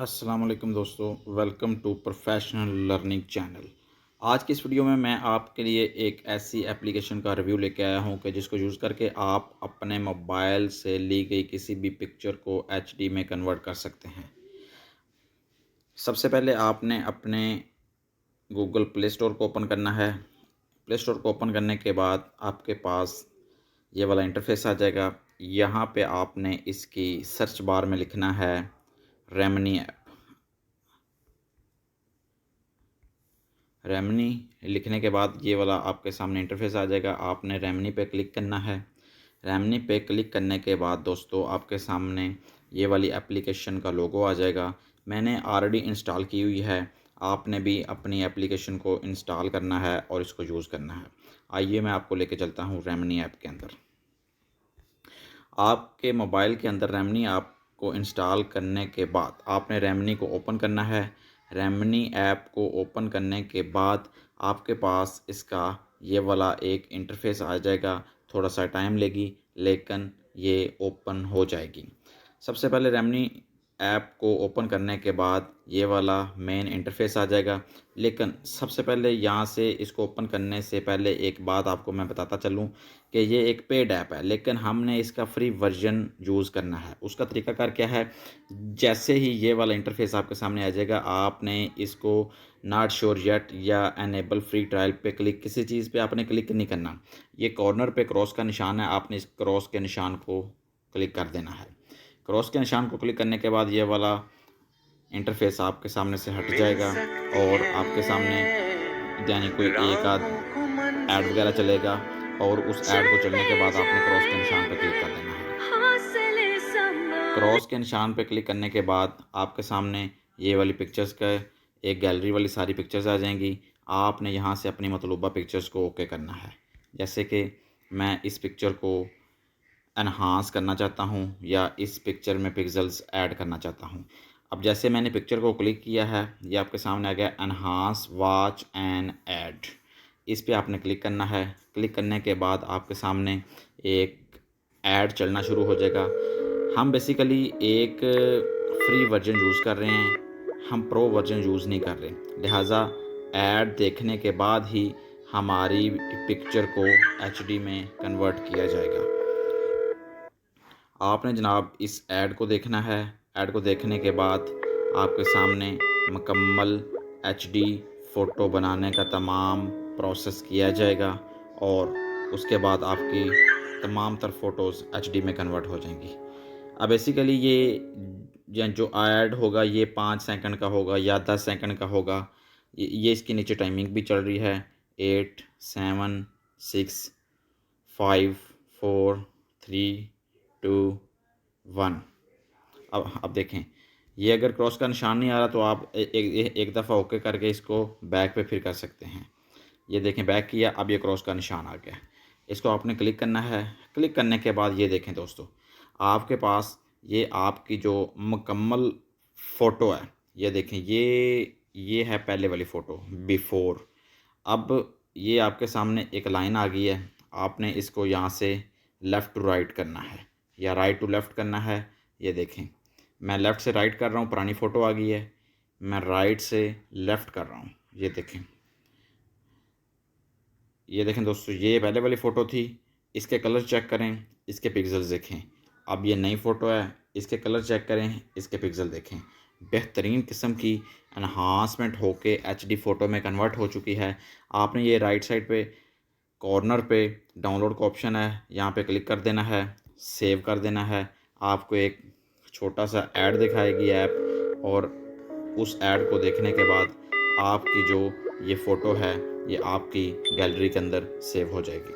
अस्सलाम वालेकुम दोस्तों, welcome to professional learning channel. आज की इस वीडियो में मैं आपके लिए एक ऐसी एप्लीकेशन का रिव्यू लेके आया हूं कि जिसको यूज़ करके आप अपने मोबाइल से ली गई किसी भी पिक्चर को एचडी में कन्वर्ट कर सकते हैं। सबसे पहले आपने अपने गूगल प्ले स्टोर को ओपन करना है। प्ले स्टोर को ओपन करने के बाद आपके पास ये वाला इंटरफेस आ जाएगा। यहाँ पे आपने इसकी सर्च बार में लिखना है रेमनी ऐप। रेमनी लिखने के बाद ये वाला आपके सामने इंटरफेस आ जाएगा। आपने रेमनी पे क्लिक करना है। रेमनी पे क्लिक करने के बाद दोस्तों आपके सामने ये वाली एप्लीकेशन का लोगो आ जाएगा। मैंने ऑलरेडी इंस्टॉल की हुई है। आपने भी अपनी एप्लीकेशन को इंस्टॉल करना है और इसको यूज़ करना है। आइए मैं आपको लेके चलता हूँ रेमनी ऐप के अंदर। आपके मोबाइल के अंदर रेमनी ऐप को इंस्टॉल करने के बाद आपने रेमनी को ओपन करना है। रेमनी ऐप को ओपन करने के बाद आपके पास इसका ये वाला एक इंटरफेस आ जाएगा। थोड़ा सा टाइम लेगी लेकिन ये ओपन हो जाएगी। सबसे पहले रेमनी ऐप को ओपन करने के बाद ये वाला मेन इंटरफेस आ जाएगा। लेकिन सबसे पहले यहाँ से इसको ओपन करने से पहले एक बात आपको मैं बताता चलूँ कि ये एक पेड ऐप है, लेकिन हमने इसका फ्री वर्जन यूज़ करना है। उसका तरीकाकार क्या है, जैसे ही ये वाला इंटरफेस आपके सामने आ जाएगा आपने इसको नॉट श्योर येट या एनेबल फ्री ट्रायल पे क्लिक, किसी चीज़ पे आपने क्लिक नहीं करना। ये कॉर्नर पे क्रॉस का निशान है, आपने इस क्रॉस के निशान को क्लिक कर देना है। क्रॉस के निशान को क्लिक करने के बाद ये वाला इंटरफेस आपके सामने से हट जाएगा और आपके सामने यानी कोई एक आध ऐड वगैरह चलेगा और उस ऐड को चलने के बाद आपने क्रॉस के निशान पर क्लिक कर देना है। क्रॉस के निशान पे क्लिक करने के बाद आपके सामने ये वाली पिक्चर्स का एक गैलरी वाली सारी पिक्चर्स आ जाएंगी। आपने यहाँ से अपनी मतलूबा पिक्चर्स को ओके करना है। जैसे कि मैं इस पिक्चर को एनहांस करना चाहता हूँ या इस पिक्चर में पिक्सेल्स ऐड करना चाहता हूँ। अब जैसे मैंने पिक्चर को क्लिक किया है ये आपके सामने आ गया एनहांस वॉच एंड ऐड। इस पे आपने क्लिक करना है। क्लिक करने के बाद आपके सामने एक ऐड चलना शुरू हो जाएगा। हम बेसिकली एक फ्री वर्जन यूज़ कर रहे हैं, हम प्रो वर्जन यूज़ नहीं कर रहे, लिहाजा ऐड देखने के बाद ही हमारी पिक्चर को एचडी में कन्वर्ट किया जाएगा। आपने जनाब इस ऐड को देखना है। ऐड को देखने के बाद आपके सामने मुकम्मल एचडी फ़ोटो बनाने का तमाम प्रोसेस किया जाएगा और उसके बाद आपकी तमाम तर फ़ोटोज़ एचडी में कन्वर्ट हो जाएंगी। अब बेसिकली ये जो ऐड होगा ये 5 सेकंड का होगा या 10 सेकंड का होगा। ये इसके नीचे टाइमिंग भी चल रही है 8 7 6 5 4 3 2 1। अब देखें ये अगर क्रॉस का निशान नहीं आ रहा तो आप एक दफ़ा ओके करके इसको बैक पे फिर कर सकते हैं। ये देखें बैक किया, अब ये क्रॉस का निशान आ गया। इसको आपने क्लिक करना है। क्लिक करने के बाद ये देखें दोस्तों आपके पास ये आपकी जो मुकम्मल फ़ोटो है ये देखें ये है पहले वाली फ़ोटो बिफ़ोर। अब ये आपके सामने एक लाइन आ गई है। आपने इसको यहाँ से लेफ़्ट टू राइट करना है या राइट टू लेफ़्ट करना है। ये देखें मैं लेफ़्ट से राइट कर रहा हूँ, पुरानी फ़ोटो आ गई है। मैं राइट से लेफ़्ट कर रहा हूँ। ये देखें दोस्तों ये पहले वाली फ़ोटो थी। इसके कलर चेक करें, इसके पिक्सेल्स देखें। अब ये नई फ़ोटो है, इसके कलर चेक करें, इसके पिक्सल देखें। बेहतरीन किस्म की एनहांसमेंट होके एचडी फ़ोटो में कन्वर्ट हो चुकी है। आपने ये राइट साइड पे कॉर्नर पे डाउनलोड का ऑप्शन है, यहाँ पे क्लिक कर देना है, सेव कर देना है। आपको एक छोटा सा ऐड दिखाएगी ऐप और उस ऐड को देखने के बाद आपकी जो ये फ़ोटो है ये आपकी गैलरी के अंदर सेव हो जाएगी।